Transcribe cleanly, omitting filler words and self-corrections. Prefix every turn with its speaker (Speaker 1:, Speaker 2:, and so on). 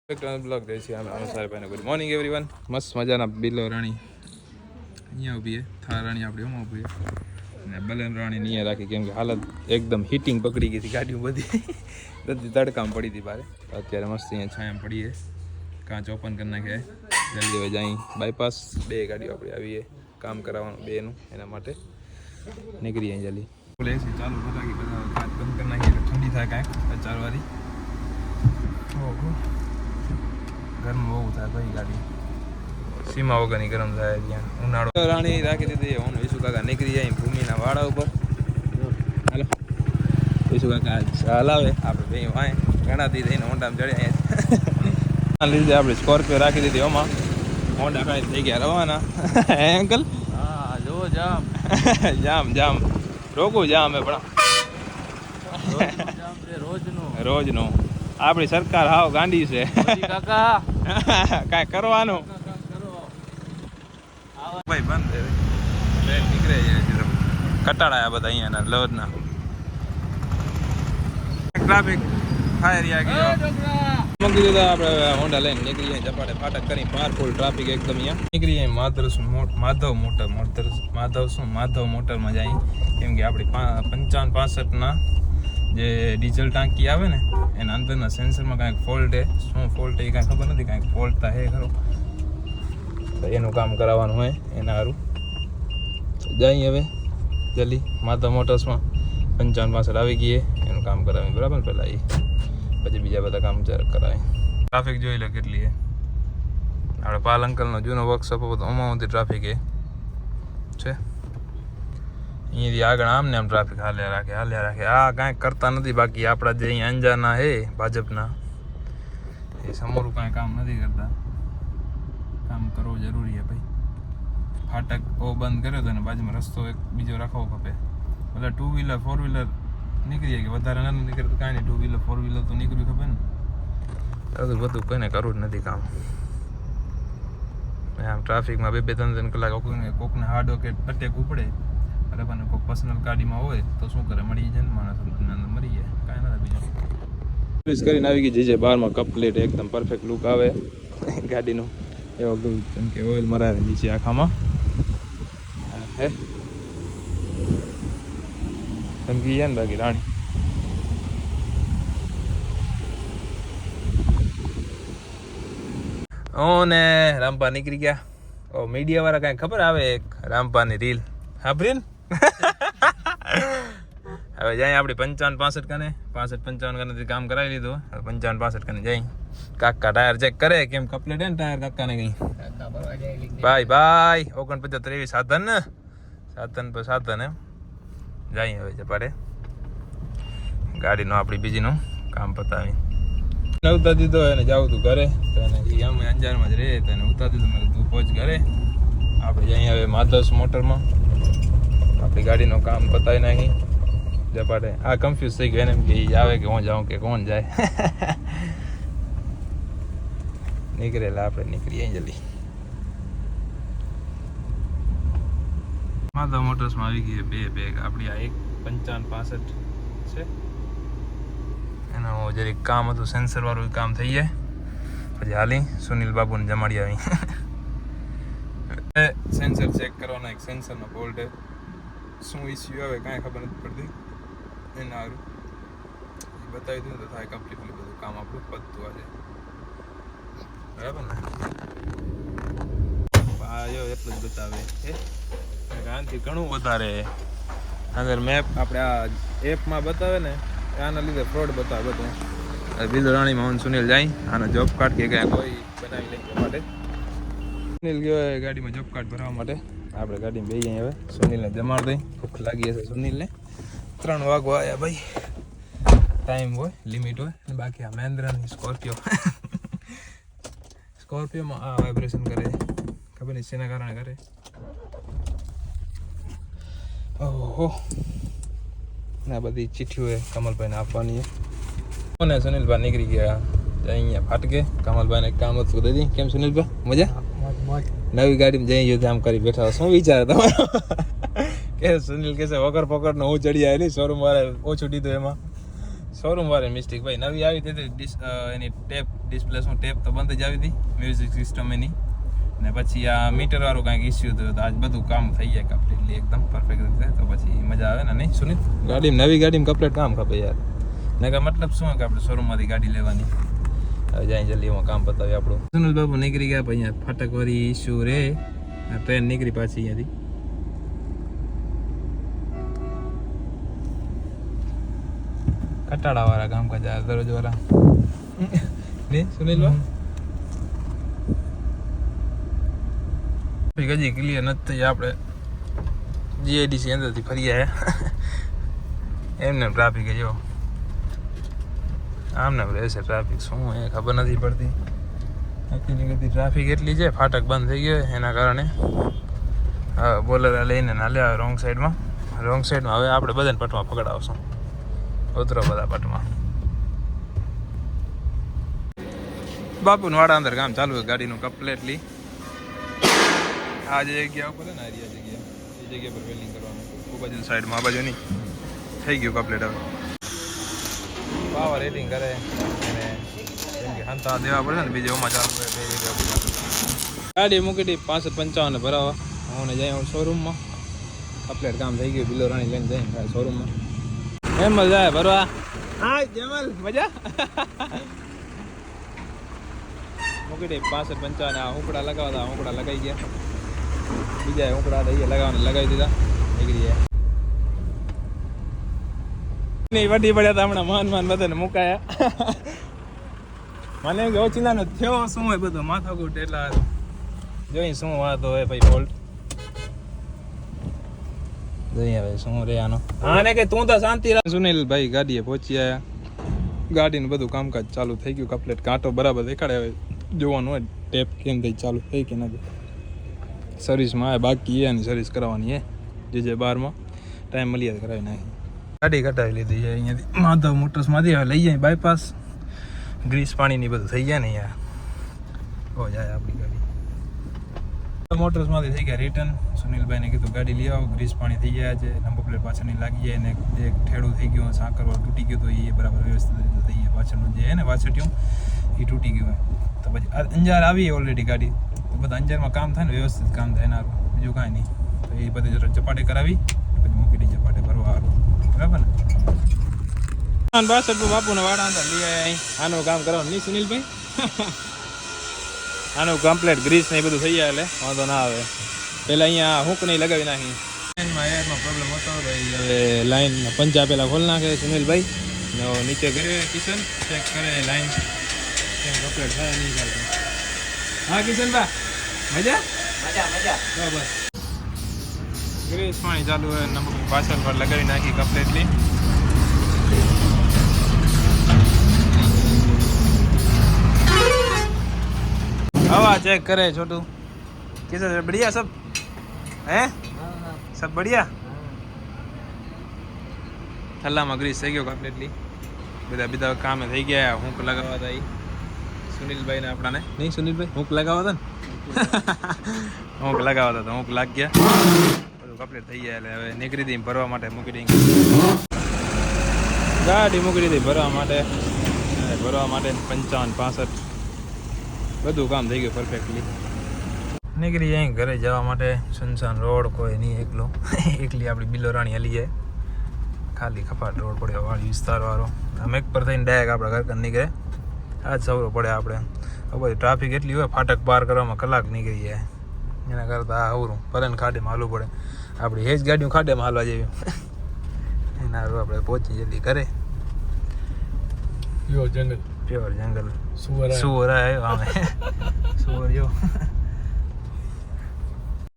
Speaker 1: Blog રહે છે good morning everyone. મસ્ત મજાના બિલો રાણી અહીંયા ઊભી થાર રાણી આપણી એમાં ઊભી અને બલેન રાણી અહીંયા રાખી કેમ કે હાલત એકદમ હીટિંગ પકડી ગઈ હતી ગાડીઓ બધી બધી તડકામાં પડી હતી બારે. અત્યારે મસ્ત અહીંયા છાંયા પડીએ કાચ ઓપન કરી નાખે જલ્દી હવે જાય બાયપાસ. બે ગાડીઓ આપણે આવીએ કામ કરાવવાનું બેનું એના માટે નીકળીએ જલ્દી. એસી ચાલુ રાખી બધા કાચ બંધ કરી નાખીએ ઠંડી થાય કાંઈક ચાલવાથી. ઓહો ગરમ બહુ થાય ભાઈ ગાડી સીમા વગરની ગરમ થાય ત્યાં ઉનાળો. રાણી રાખી દીધી હું વિશુ કાકા નીકળી જાય ભૂમિના વાડા ઉપર. હાલો વિશુ કાકા હલાવે આપણે બે વાય ઘણા દી થઈને હોન્ડામાં ચડે અહીંયા લીધે આપણે સ્કોર્પિયો રાખી દીધી ઓમાં હોન્ડા ખાઈ થઈ ગયા રવાના. હે અંકલ?
Speaker 2: હા જો જામ
Speaker 1: જામ જામ રોકું જામ હે પણ રોજનું આપણી સરકાર હાવ ગાંડી છે
Speaker 2: કાકા
Speaker 1: કાંઈ કરવાનું ભાઈ બંધ ટ્રેન નીકળે છે કટાળાયા બધા અહીંયાના લોજના ટ્રાફિક ફાયર ગયા મૂકી દીધા આપણે હોન્ડા લઈને નીકળી જાય ઝપાટે ફાટક કરી પારફુલ ટ્રાફિક એકદમ અહીંયા નીકળી જાય માધવ મોટરમાં જાય કેમ કે આપણી 55-65 જે ડીઝલ ટાંકી આવે ને એના અંદરના સેન્સરમાં કાંઈક ફોલ્ટ છે. શું ફોલ્ટ એ કાંઈ ખબર નથી, કાંઈક ફોલ્ટ તો હે ખરો તો એનું કામ કરાવવાનું હોય એના સારું. જઈએ હવે જલ્દી માધવ મોટર્સમાં 55-65 આવી ગઈએ એનું કામ કરાવીએ બરાબર પહેલાં એ પછી બીજા બધા કામ કરાવે. ટ્રાફિક જોઈ લે કેટલી છે આપણે પાલ અંકલનો જૂનો વર્કશોપ હતો અમાઉન્ટથી ટ્રાફિક છે અહીંયાથી આગળ આમ ને આમ ટ્રાફિક હાલ્યા રાખે આ કાંઈ કરતા નથી. બાકી આપણા જે અહીંયા અંજારના હે ભાજપના એ સમોરું કાંઈ કામ નથી કરતા. કામ કરવું જરૂરી છે ભાઈ. ફાટક ઓ બંધ કર્યો હતો ને બાજુમાં રસ્તો એક બીજો રાખવો ખપે. બધા 2 વ્હીલર 4 વ્હીલર નીકળી જાય કે વધારે ના નીકળે તો કાંઈ નહીં. 2 વ્હીલર 4 વ્હીલર તો નીકળ્યું ખબર ને બધું કોઈને કરવું જ નથી કામ. આમ ટ્રાફિકમાં 2-3 કલાક કોકને હાર્ડ કે અટેક ઉપડે બરાબર ને કોઈ પર્સનલ ગાડીમાં હોય તો શું કરે મળી જાય ને માણસ મરી જાય કાંઈ ના બીજું. સર્વિસ કરીને આવી ગઈ જે બારમાં કમ્પ્લીટ એકદમ પરફેક્ટ લુક આવે ગાડીનું એવો જેમ કે ઓઇલ મરાવે નીચે આખામાં હે ધમકી જાય ને બાકી રાણી ઓ ને રામપા નીકળી ગયા. ઓ મીડિયા વાળા કાંઈ ખબર આવે એક રામપાની રીલ સાંભળી ને હવે જાય આપણી 55-65 કને 65-55 કને કામ કરાવી લીધું. હવે 55-65 કને જાય કાકા ટાયર ચેક કરે કેમ કમ્પ્લીટ હે ને ટાયર કાકાને કઈ ભાઈ 49-23 સાધન પર સાધન એમ જાય. હવે જપાડે ગાડીનું આપણી બીજીનું કામ પતાવી ઉતાર દીધો એને જાવું તું ઘરે તો એને અમે અંજારમાં જ રહે તો એને ઉતાર દીધું મેં તું પહોંચ ઘરે. આપણે જઈએ હવે માધવસ મોટરમાં આપણી ગાડીનું કામ પતાવી નાખી જપાટે. આ કન્ફ્યુઝ થઈ ગયો એને કે આવે કે હું જાઉં કે કોણ જાય નીકળેલા આપણે નીકળીએ જલ્દી. માધવ મોટર્સમાં આવી ગઈ બે બેગ આપણી. આ એક 55-65 છે એનું જરીક કામ હતું સેન્સર વાળું કામ થઈ જાય પછી હાલી સુનિલ બાબુને જમાડી આવી સેન્સર ચેક કરવાનો. એક સેન્સરનો બોલ્ટ શું ઇસ્યુ આવે કાંઈ ખબર નથી પડતી એના સારું બતાવી દઉં તો થાય કમ્પ્લીટલી બધું કામ આપણું પતતું આજે બરાબર ને. જો એટલું જ બતાવે આનાથી ઘણું વધારે અગર મેપ આપણે આ એપમાં બતાવે ને આના લીધે ફ્રોડ બતાવે બધું. બિલ રાણીમાં હું સુનિલ જાય આનો જોબ કાર્ડ કે ક્યાંક કોઈ બનાવી લઈ માટે સુનિલ ગયો ગાડીમાં જોબ કાર્ડ ભરવા માટે. આપણે ગાડીમાં બેસી જાય હવે સુનિલને જમાડ દઈ ભૂખ લાગી હશે સુનિલને. 3 વાગવા આવ્યા ભાઈ ટાઈમ હોય લિમિટ હોય ને બાકી આ મહેન્દ્રની સ્કોર્પિયોમાં આ વાઇબ્રેશન કરે ખબર નહીં શેના કારણે કરે. ઓહો ના બધી ચિઠ્ઠીઓ કમલભાઈને આપવાની છે ને સુનિલભાઈ નીકળી ગયા અહીંયા ફાટકે. કમલભાઈને કામ હતું દઈ કેમ સુનિલભાઈ મજા નવી ગાડીમાં જઈ ગયો આમ કરી બેઠા શું વિચારે તમારો કે સુનિલ કહેશે વગર પકડનો હું ચડી આવેલી શોરૂમ વાળા ઓછું દીધું એમાં શોરૂમ વાળી મિસ્ટેક ભાઈ. નવી આવી હતી એની ટેપ ડિસ્પ્લે શું ટેપ તો બંધ જ આવી હતી, મ્યુઝિક સિસ્ટમ એની. ને પછી આ મીટર વાળું કાંઈક ઇસ્યુ થયું તો આજ બધું કામ થઈ જાય કમ્પ્લીટલી એકદમ પરફેક્ટ રીતે. તો પછી મજા આવે ને નહીં સુનિલ? ગાડીમાં નવી ગાડીમાં કમ્પ્લીટ કામ ખપે યાર. ને કે મતલબ શું કે આપણે શોરૂમમાંથી ગાડી લેવાની. હવે જાય જલ્દી એમાં કામ પતાવી આપણું. સુનિલ બાબુ નીકળી ગયા પછી અહીંયા ફાટકવાળી ઇસ્યુ રે. ટ્રેન નીકળી પાછી અહીંયાથી. કટાડા વાળા કામકાજ આ દરરોજ વાળા ને સુનિલ હજી ક્લિયર નથી. આપણે જીઆઈડીસી અંદરથી ફરી આવ્યા. એમને ટ્રાફિક જો આમને રહેશે ટ્રાફિક શું એ ખબર નથી પડતી. આખી નીકળતી ટ્રાફિક એટલી છે, ફાટક બંધ થઈ ગયો એના કારણે. હવે બોલર લઈને ના લે રોંગ સાઈડમાં હવે આપણે બધાને પટમાં પકડાવશું. ઉતરો બધા પટમાં. બાપુનું વાડા અંદર કામ ચાલુ છે ગાડીનું કમ્પ્લીટલી. આ જે જગ્યા ઉપર ને આ જગ્યા એ જગ્યા પર વેલ્ડિંગ કરવાનું ખૂબ જ સાઈડમાં આ બાજુ નહીં થઈ ગયું કમ્પ્લીટ. હવે પાવર રેટિંગ કરે અને કેમ કે હંતા દેવા પડે ને બીજે ઓમાં ચાલુ હોય ગાડી મૂકી હતી 65-55 ભરાવા. હું જાય શોરૂમમાં કમ્પ્લીટ કામ થઈ ગયું. બિલો રાણી લઈને જાય શોરૂમમાં. એમ જાય ભરવા. હા જમલ મજા મૂકી દે 65-55. આ હુંકડા લગાવતા હુંકડા લગાવી ગયા. બીજા હુંકડા દઈએ લગાવવાને લગાવી દીધા. નીકળી જાય નહીં વડી પડ્યા હતા હમણાં માન બધાને મુકાયા. મને એમ કે ઓચિંતાનો થયો શું હોય બધું માથાકૂટ એટલા જોઈ શું વાત હોય ભાઈ ફોલ્ટ જઈ હવે શું રે આનો. હા ને કે તું તો શાંતિ રાખ. સુનિલ ભાઈ ગાડીએ પહોંચી આવ્યા. ગાડીનું બધું કામકાજ ચાલુ થઈ ગયું કમ્પ્લીટ. કાંટો બરાબર દેખાડે. હવે જોવાનું હોય ટેપ કેમ થઈ ચાલુ થઈ કે નથી. સર્વિસમાં આવે બાકી એની સર્વિસ કરાવવાની હે જે 12માં ટાઈમ મળી જાય કરાવી નાખી. ગાડી કટાવી લીધી છે અહીંયાથી માધવ મોટર્સમાંથી. હવે લઈ જાય બાયપાસ. ગ્રીસ પાણીની બધું થઈ જાય ને યાર હો જાય આપણી ગાડી. મોટર્સમાંથી થઈ ગયા રિટર્ન. સુનિલભાઈને કીધું ગાડી લઈ આવો. ગ્રીસ પાણી થઈ ગયા છે. નંબર પ્લેટ પાછળની લાગી જાય ને એક ઠેડું થઈ ગયું સાંકરવાળ તૂટી ગયું તો એ બરાબર વ્યવસ્થિત થઈ ગયા. પાછળનું જે હે ને વાછટ્યું એ તૂટી ગયું હોય તો પછી અંજાર આવી ઓલરેડી ગાડી. તો બધા અંજારમાં કામ થાય ને વ્યવસ્થિત કામ થાય એના બીજું કાંઈ નહીં. તો એ બધી જરા ચપાટે કરાવી પછી મૂકી દઈ ચપાટે ભરવા સારું બરાબર ને. 62 બાપુને વાડા અંદર લઈ અહીં આનું કામ કરવાનું નહીં સુનિલભાઈ. આનું કમ્પ્લીટ ગ્રીસ ને એ બધું થઈ જાય એટલે વાંધો ના આવે. પહેલાં અહીંયા હુંક નહીં લગાવી નાખી. લાઇનમાં પ્રોબ્લેમ હતો હવે લાઈન પંચા પહેલાં ખોલી નાખે સુનિલભાઈ. ને નીચે ઘરે કિશન ચેક કરે લાઈન કેમ કમ્પ્લીટ થાય નહીં ચાલતું. હા કિશનભાઈ મજા બસ ગ્રીસ પાણી ચાલુ હોય. નંબર પાછળ પર લગાવી નાખી કમ્પ્લીટલી. हवा चेक करे छोटू कैसे बढ़िया सब हैं सब बढ़िया. થલ્લામાં ગ્રીસ થઈ ગયો કમ્પ્લીટલી. બધા કામે થઈ ગયા. હુંક લગાવવા હતા એ સુનિલભાઈ ને આપણાને નહીં સુનિલભાઈ હુંક લગાવવા હતા ને હુંક લગાવવા હતા હુંક લાગ ગયા. બધું કમ્પ્લીટ થઈ ગયા એટલે હવે નીકળી દઈ ભરવા માટે મૂકી દઈ ગાડી મૂકી દીધી ભરવા માટે 55-65 બધું કામ થઈ ગયું પરફેક્ટલી. નીકળી જાય ઘરે જવા માટે. સુનસાન રોડ કોઈ નહીં એકલી આપણી બિલો રાણી હલી જાય. ખાલી ખપાટ રોડ પડ્યો વાળી વિસ્તારવાળો. આમ એક પર થઈને ડાયરેક્ટ આપણા ઘર કર નીકળે. આજ સવરો પડે આપણે. હવે ટ્રાફિક એટલી હોય ફાટક પાર કરવામાં કલાક નીકળી જાય. એના કરતાં આ હવરું ભલે ખાડેમાં હાલવું પડે. આપણી હેજ ગાડીઓ ખાડેમાં હાલવા જેવી. એના હારું આપણે પહોંચી જલ્દી ઘરે. પ્યોર જંગલ સુવર આવ્યો અમે સુવર જો